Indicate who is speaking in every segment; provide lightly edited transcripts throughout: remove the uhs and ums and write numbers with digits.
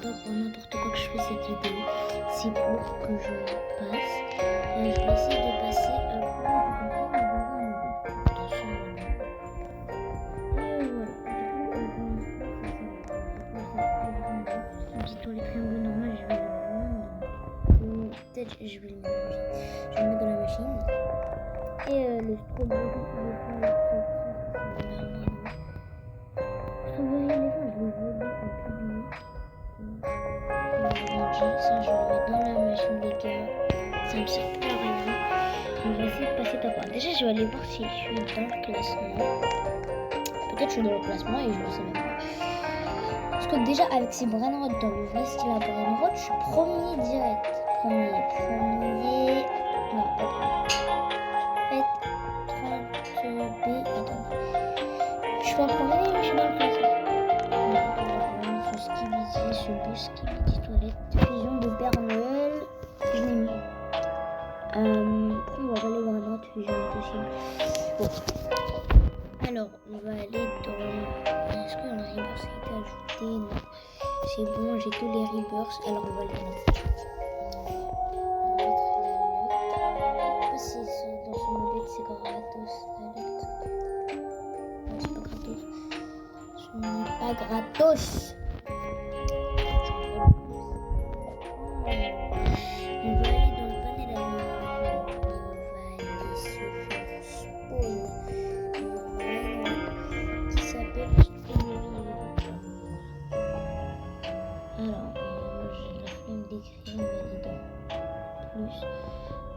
Speaker 1: pas pour n'importe quoi que je fais cette vidéo. C'est pour que je passe. Je vais essayer de passer dans les triangles normaux, je vais le vendre. Peut-être je vais le mélanger. Je vais le mettre dans la machine. Et le strawberry éléphant, strawberry éléphant, je l'ai volé en public. Ça, je vais le mettre dans la machine, les gars. Ça me sert plus à rien. On va essayer de passer par quoi. Déjà, je vais aller voir si je suis dans le classement. Peut-être que je suis dans le classement et je ne sais même pas. Parce que déjà, avec ces brainrods dans le vrai style à brainrod, je suis premier direct. Premier. Non, pas premier. Faites 30 B. Attendez. Je suis pas premier, mais je suis dans le classement. Ce bus qui me dit toilette. Fusion de Père Noël. Je l'ai mis. On va aller voir un autre fusion possible. Bon. Alors, on va aller dans... Est-ce que la rebirth a été ajoutée? Non. C'est bon, j'ai tous les rebirths. Alors, on va aller dans... Si dans ce modèle, c'est gratos. Non, c'est pas gratos. Ce n'est pas gratos.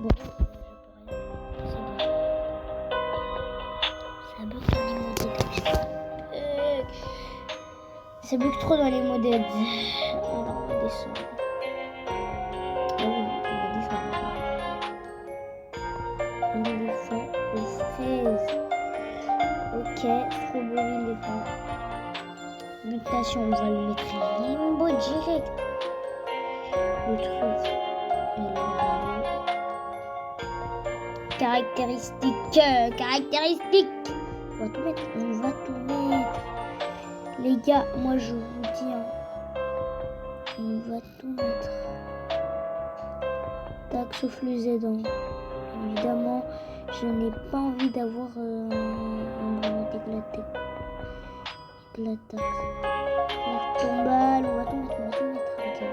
Speaker 1: Bon, ça bug trop dans les modèles. Alors, on va descendre. Ah oui, on va descendre. L'éléphant aux fraises. Ok, strawberry éléphant. Mutation, on va le mettre limbo direct. Le truc. Caractéristiques. On va tout mettre. Les gars, moi je vous dis, hein, on va tout mettre. Tac, sauf le Z. Hein. Évidemment, je n'ai pas envie d'avoir un bras éclaté. Éclatax. Tombale, on va tout mettre. Okay.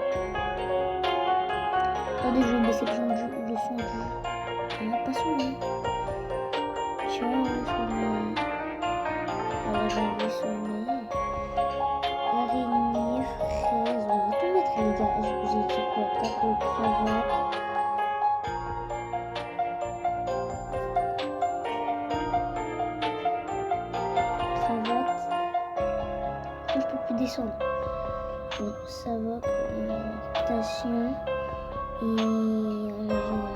Speaker 1: Attendez, je vais baisser le son du jeu. Pas son nom. Tiens, j'ai enlevé son nom. Araignée, fraise. On va tout mettre, les gars. Je vous ai dit quoi? Taco, cravate. Je peux plus descendre. Bon, ça va pour l'orientation. Et en général.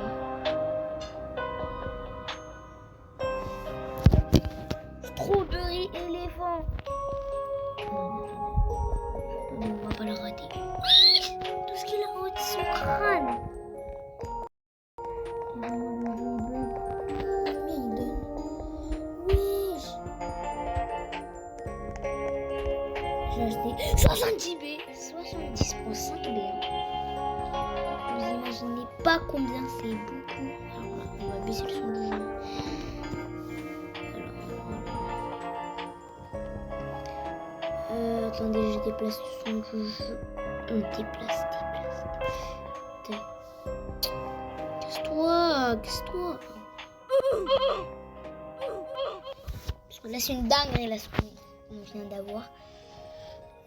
Speaker 1: Strawberry éléphant. On va pas le rater. Tout ce qu'il a raté, son crâne. J'ai acheté 70 B. 70.5 B. Vous imaginez pas combien c'est beaucoup. Alors là, on va baisser le son du jeu. Attendez, je déplace le son du jeu. On déplace. Casse-toi. Parce que là, c'est une dinguerie, là, ce qu'on vient d'avoir.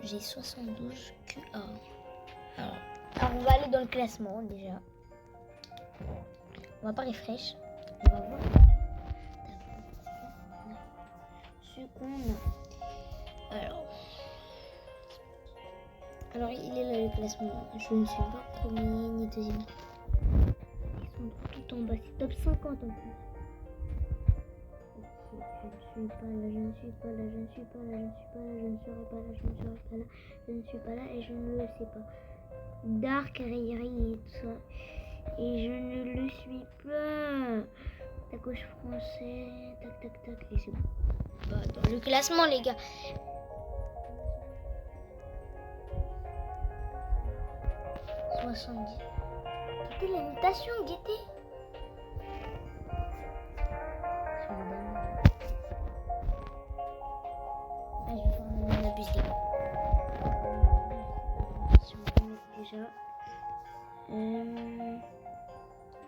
Speaker 1: J'ai 72 QA. Alors, on va aller dans le classement, déjà. On va pas refresh. On va voir ce qu'on a. Alors, il est là le classement. Je ne suis pas premier ni deuxième. Ils sont tout en bas. C'est top 50 en plus. Je ne suis pas là. Je ne serai pas là et je ne le sais pas. Dark, Riri et tout ça. Et je ne le suis pas. La gauche français. Tac. Et c'est bon. Bah, dans le classement, les gars. 70. C'était la mutation, guettez. Ah, je vais faire un abus des gars. Si on va mettre déjà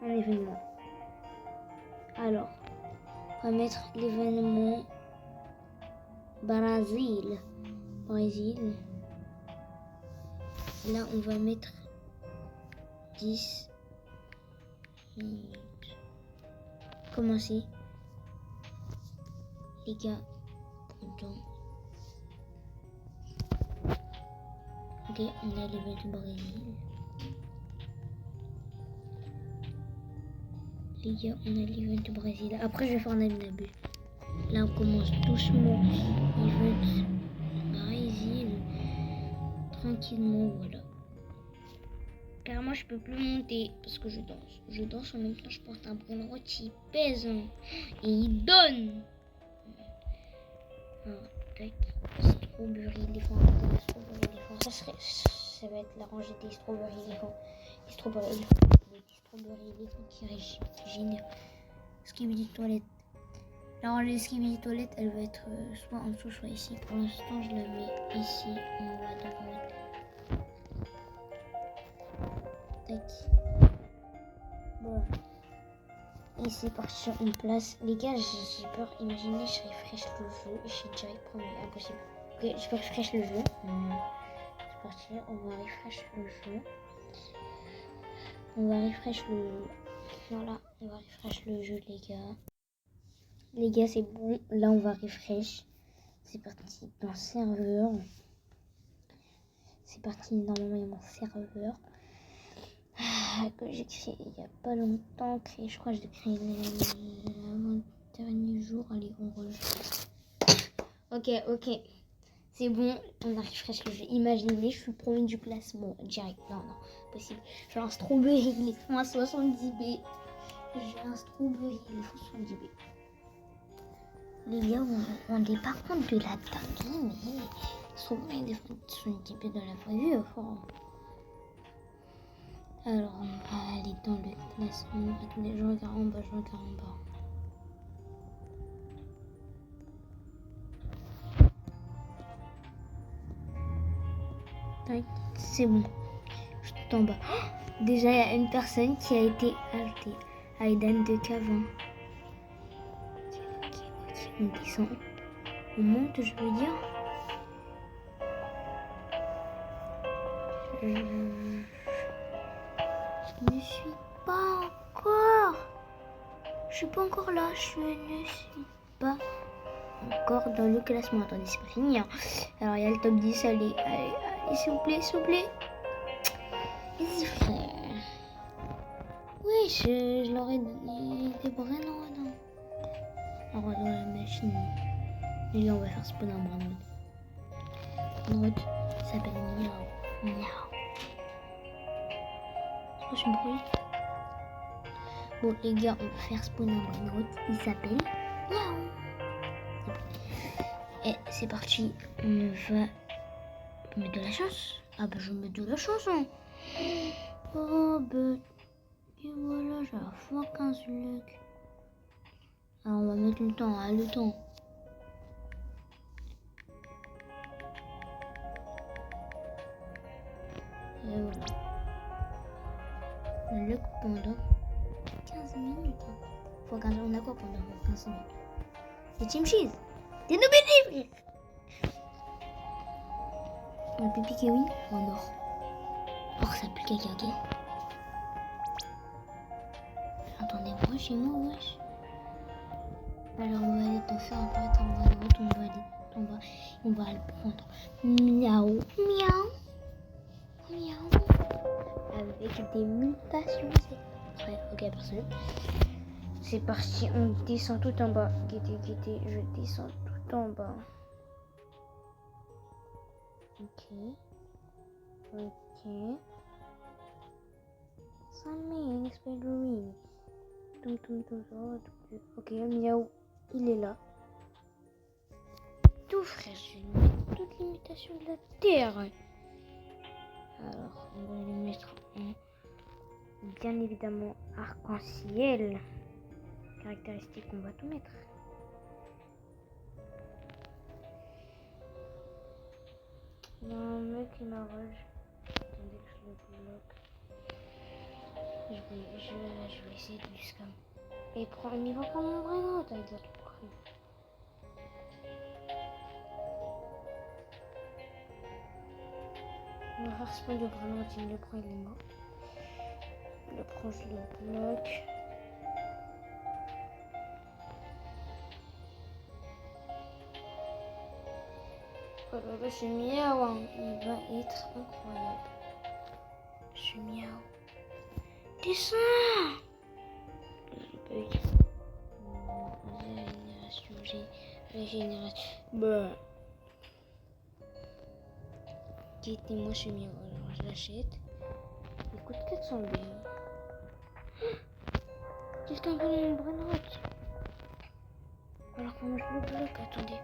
Speaker 1: un événement. Alors, on va mettre l'événement Brésil. Là, on va mettre 10 minutes. Commencez. Les gars, printemps. Ok, on a l'événement du Brésil. Les gars, on a l'événement du Brésil. Après, je vais faire un abus. Là, on commence doucement. Event Brésil. Tranquillement, voilà. Car moi, je peux plus monter parce que je danse. Je danse en même temps, je porte un brin rôti. Il pèse. Hein, et il donne. Alors, tac. Strawberry éléphant. Strawberry éléphant. Ça va être la rangée des strawberry éléphants. Les strawberry éléphants. Les strawberry éléphants qui régénèrent. Skibidi toilette. La rangée des skibidi toilette, elle va être soit en dessous, soit ici. Pour l'instant, je la mets ici, en haut à droite. Tac. Bon. Et c'est parti, on place. Les gars, j'ai peur. Imaginez, je refresh le jeu. Je suis direct premier. Impossible. Ok, je peux refresh le jeu. C'est parti, on va refresh le jeu. On va refresh le jeu. Voilà, on va refresh le jeu, les gars. Les gars, c'est bon. Là, on va refresh. C'est parti dans serveur. C'est parti, normalement, il y a mon serveur. Que j'ai créé il n'y a pas longtemps. Je crois que j'ai créé l'avant-dernier jour. Allez, on rejoue. Ok. C'est bon, on a refresh le jeu. Imaginez, je suis premier du classement. Direct, non, possible. J'ai un strawberry, il est à 70B. J'ai un strawberry, il est 70B. Les gars, on rendait pas compte de la dinguerie, mais strawberry, il est 70B dans la vraie vie, enfin. Alors, on va aller dans le classement. Attendez, je regarde en bas, Tac, c'est bon. Je suis tout en bas. Oh, déjà, il y a une personne qui a été ajoutée. Aïdan de Cavan. Ok, on descend. On monte, je veux dire. Je ne suis pas encore. Je suis pas encore là. Je ne suis pas encore dans le classement. Attendez, c'est pas fini. Hein. Alors, il y a le top 10. Allez, s'il vous plaît. Vas-y, frère. Oui, je leur ai donné des bras, non. Alors, dans la machine. Et là, on va faire spawn un bras. Notre il s'appelle Miao. C'est quoi ce bruit? Bon, les gars, on va faire spawn un bras. Il s'appelle Miao. Et c'est parti. On va mettre de la chance. Ah bah, je vais mettre de la chance. Hein. Oh bah. Et voilà, j'ai la fois 15 luck. Alors, on va mettre le temps. Et voilà. Le luck pendant 15 minutes. Fois 15, on a quoi pendant 15 minutes? Des Team Cheese. Des nouvelles livres. On a pipi kiwi en or. Or, ça pue caca, ok? Attendez-moi chez moi, wesh. Alors, on va aller te faire apparaître en bas de route. On va aller en bas. On va le prendre. Miaou. Avec des mutations. C'est prêt. Ok, personne. C'est parti. On descend tout en bas. Guettez. Je descends tout en bas. Ok. 5000 experience. Tout. Ok, Miaou, il est là. Tout frère, je vais mettre toute l'imitation de la terre. Alors, on va le mettre en, bien évidemment, arc-en-ciel. Caractéristiques, on va tout mettre. Il y a un mec qui m'arrache. Attendez que je le bloque. Je vais essayer de lui scam. Et il va prendre mon vrai note avec la tromperie. On va faire spawn de vrai note, il me le prend, il est mort. Je le prends, je le bloque. Oh là là, ce miaou, hein. Il va être incroyable. Ce miaou. Descends! Je bug. Régénération. Bah. Quittez-moi ce miaou. Alors je l'achète. Il coûte 400 billes. Quelqu'un veut une vraie note. Alors comment je le bloque? Attendez.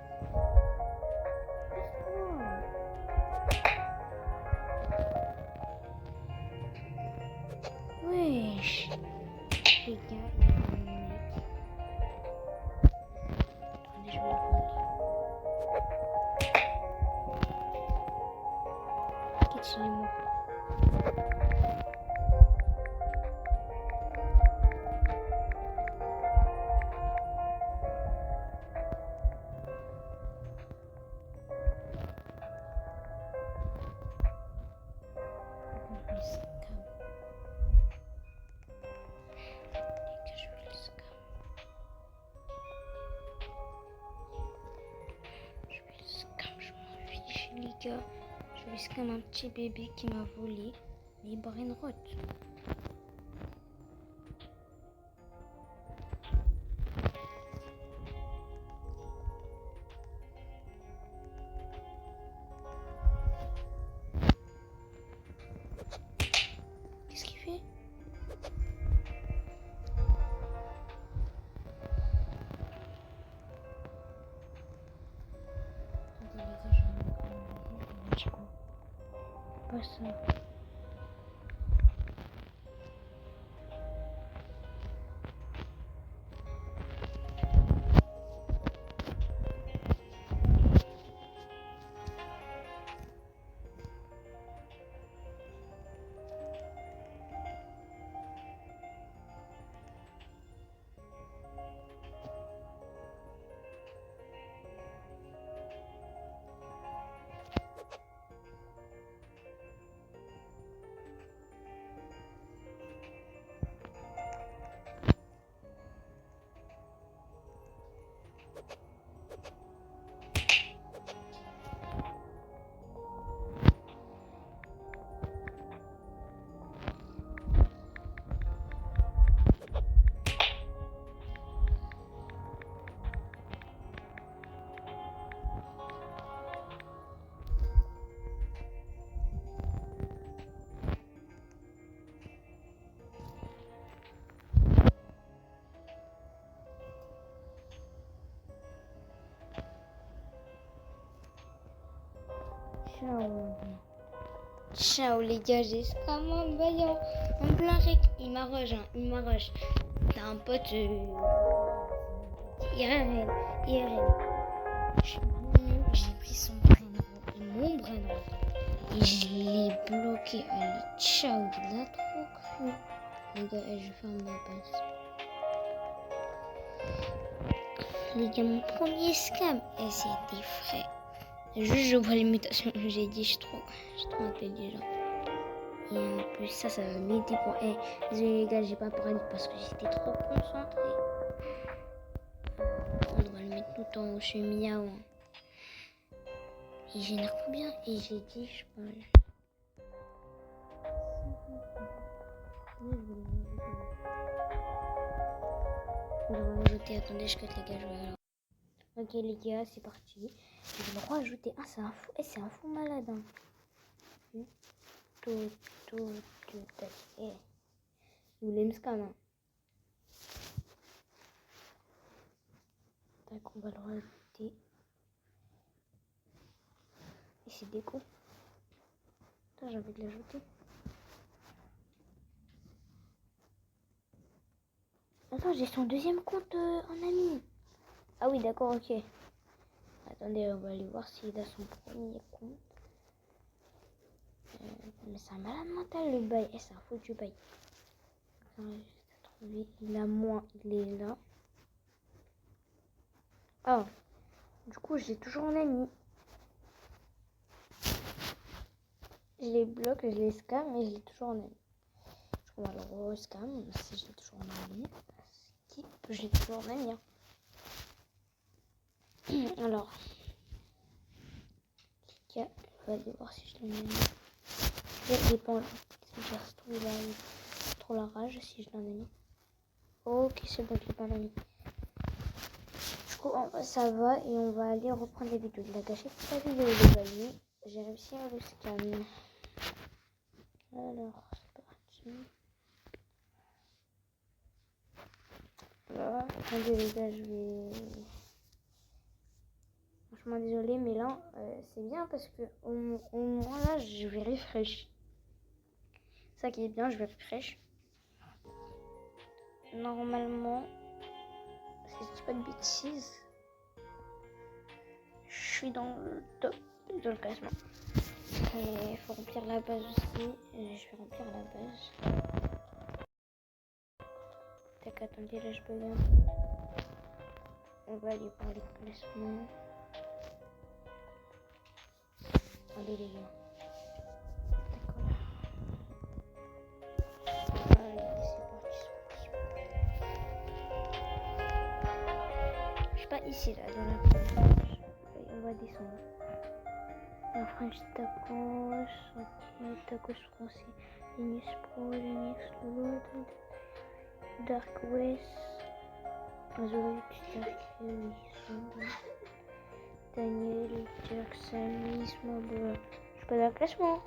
Speaker 1: Wesh. Les gars, il y a un mec. Attendez, je vais le voler. Quittez-moi. Les gars, je vais scam un petit bébé qui m'a volé les brainrots. Qu'est-ce qu'il fait? Attendez les gars, je vais me petit coup. Pas ça. Ciao. Ciao les gars, j'ai scam un vaillant. En plein rec, il m'a rejoint, T'as un pote IRL. J'ai pris son prénom et mon prénom. Et je l'ai bloqué. Allez, ciao, il a trop cru. Les gars, je ferme ma pince. Les gars, mon premier scam, et c'était frais. Juste j'ouvre l'imitation, j'ai dit je suis trop intelligent. Et en plus ça va m'aider pour... désolé les gars, j'ai pas parlé parce que j'étais trop concentré. On va le mettre tout en haut, je suis miaou. Il génère combien? Et j'ai dit je parle. Je vais le rajouter, attendez, je cut les gars, je vais... Ok les gars, c'est parti. Je vais le rajouter. Ah, c'est un fou. C'est un fou malade. Hein. Tout. Il voulait me scam. Hein. Tac, on va le rajouter. Et c'est déco. commentaires, j'ai envie de l'ajouter. Attends, j'ai son deuxième compte en ami. Ah oui, d'accord, ok. Attendez, on va aller voir s'il a son premier compte. Mais c'est un malade mental le bail. C'est un foutu bail. Attends, juste à trouver. Il a moins, il est là. Ah, du coup, je l'ai toujours en ami. Je les bloque, je les scam, mais je l'ai toujours en ami. On va le re-scam, si je l'ai toujours en ami. Skip, je l'ai toujours en ami. Hein. Alors, je vais aller voir si je l'ai en ami. Ça dépend. Si j'ai retrouvé trop la rage, si je l'ai en ami. Ok, c'est bon, je l'ai pas en ami. Du coup, ça va et on va aller reprendre les vidéos. Il a gâché toute la vidéo de Bali. J'ai réussi à le scan. Alors, c'est parti. Voilà. Attendez les gars, je vais... Franchement désolé, mais là, c'est bien parce que au moins là, je vais refresh. Ça qui est bien, je vais refresh. Normalement, si je dis pas de bêtises, je suis dans le top de le classement. Et il faut remplir la base aussi. Je vais remplir la base. Tac, attendez, là je peux bien. On va aller voir les classements. Attendez les gars. D'accord. Allez, c'est parti. Je suis pas ici là, dans la page. On va descendre. La French Tacos, ok, Tacos français, Linus Pro, Linux Lolo, Dark West, Zoé, Daniel, Jackson, Ismo, je suis pas dans le classement.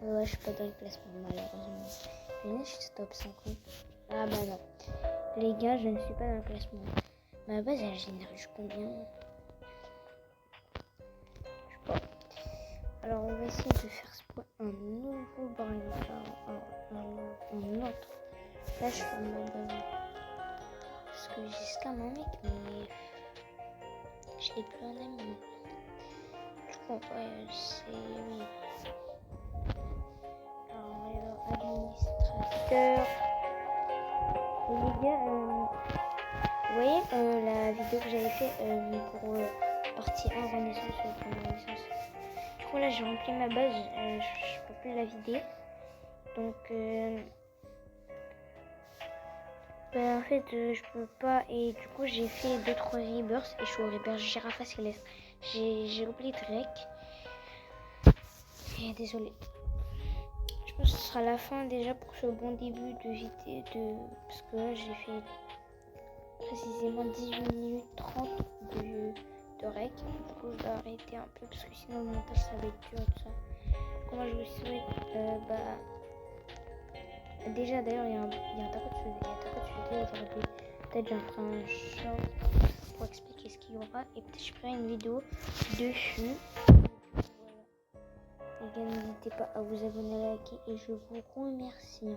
Speaker 1: Ouais, je suis pas dans le classement, malheureusement. Je suis top 50. Ah bah non. Les gars, je ne suis pas dans le classement. Ma base, elle génère combien? Alors on va essayer de faire spawn un nouveau baril, un autre. Là je suis en mode parce que j'ai scam un mec mais je l'ai plus en ami. Du coup c'est oui. Alors on va voir administrateur. Et les gars, vous voyez la vidéo que j'avais fait pour partie 1 Renaissance ou Renaissance. Du coup là j'ai rempli ma base, je peux plus la vider. Donc en fait je peux pas et du coup j'ai fait 2-3 rebirths et je suis au rebirth Girafa Céleste. J'ai oublié Drake. Et désolé. Je pense que ce sera la fin déjà pour ce bon début de vidéo parce que là j'ai fait précisément 18 minutes 30 de rec. Du coup je vais arrêter un peu parce que sinon le montage ça va être dur et tout ça. Comment je vous souhaite déjà d'ailleurs il y a un taco de sujet aujourd'hui. Peut-être j'en ferai un short pour expliquer ce qu'il y aura et peut-être je ferai une vidéo dessus. Les gars, n'hésitez pas à vous abonner, à liker et je vous remercie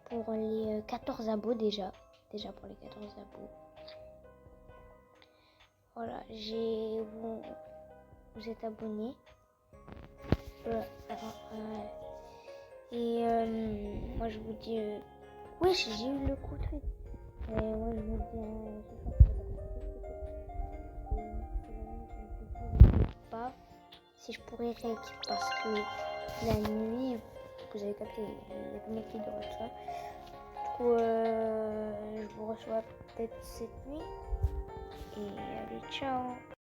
Speaker 1: pour les 14 abos déjà. Déjà pour les 14 abos. Voilà, vous êtes abonnés. Et moi je vous dis oui j'ai eu le coup de fil. Moi je vous dis pas si je pourrais rec parce que la nuit vous avez capté il y a tout le monde qui dort et tout ça. Du coup je vous reçois peut-être cette nuit et allez ciao.